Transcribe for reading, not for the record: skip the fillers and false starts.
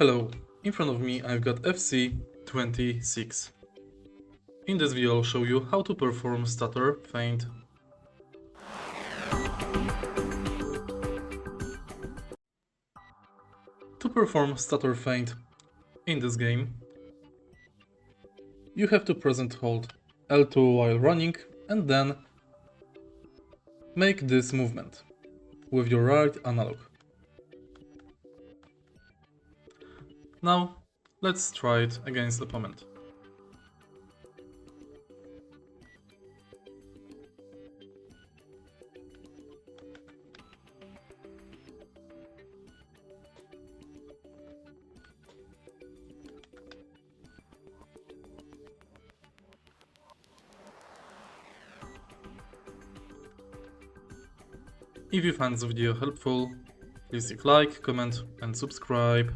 Hello, in front of me I've got FC26. In this video I'll show you how to perform Stutter Faint. To perform Stutter Faint in this game, you have to press and hold L2 while running and then make this movement with your right analog. Now let's try it against the opponent. If you found this video helpful, please click, like, comment and subscribe.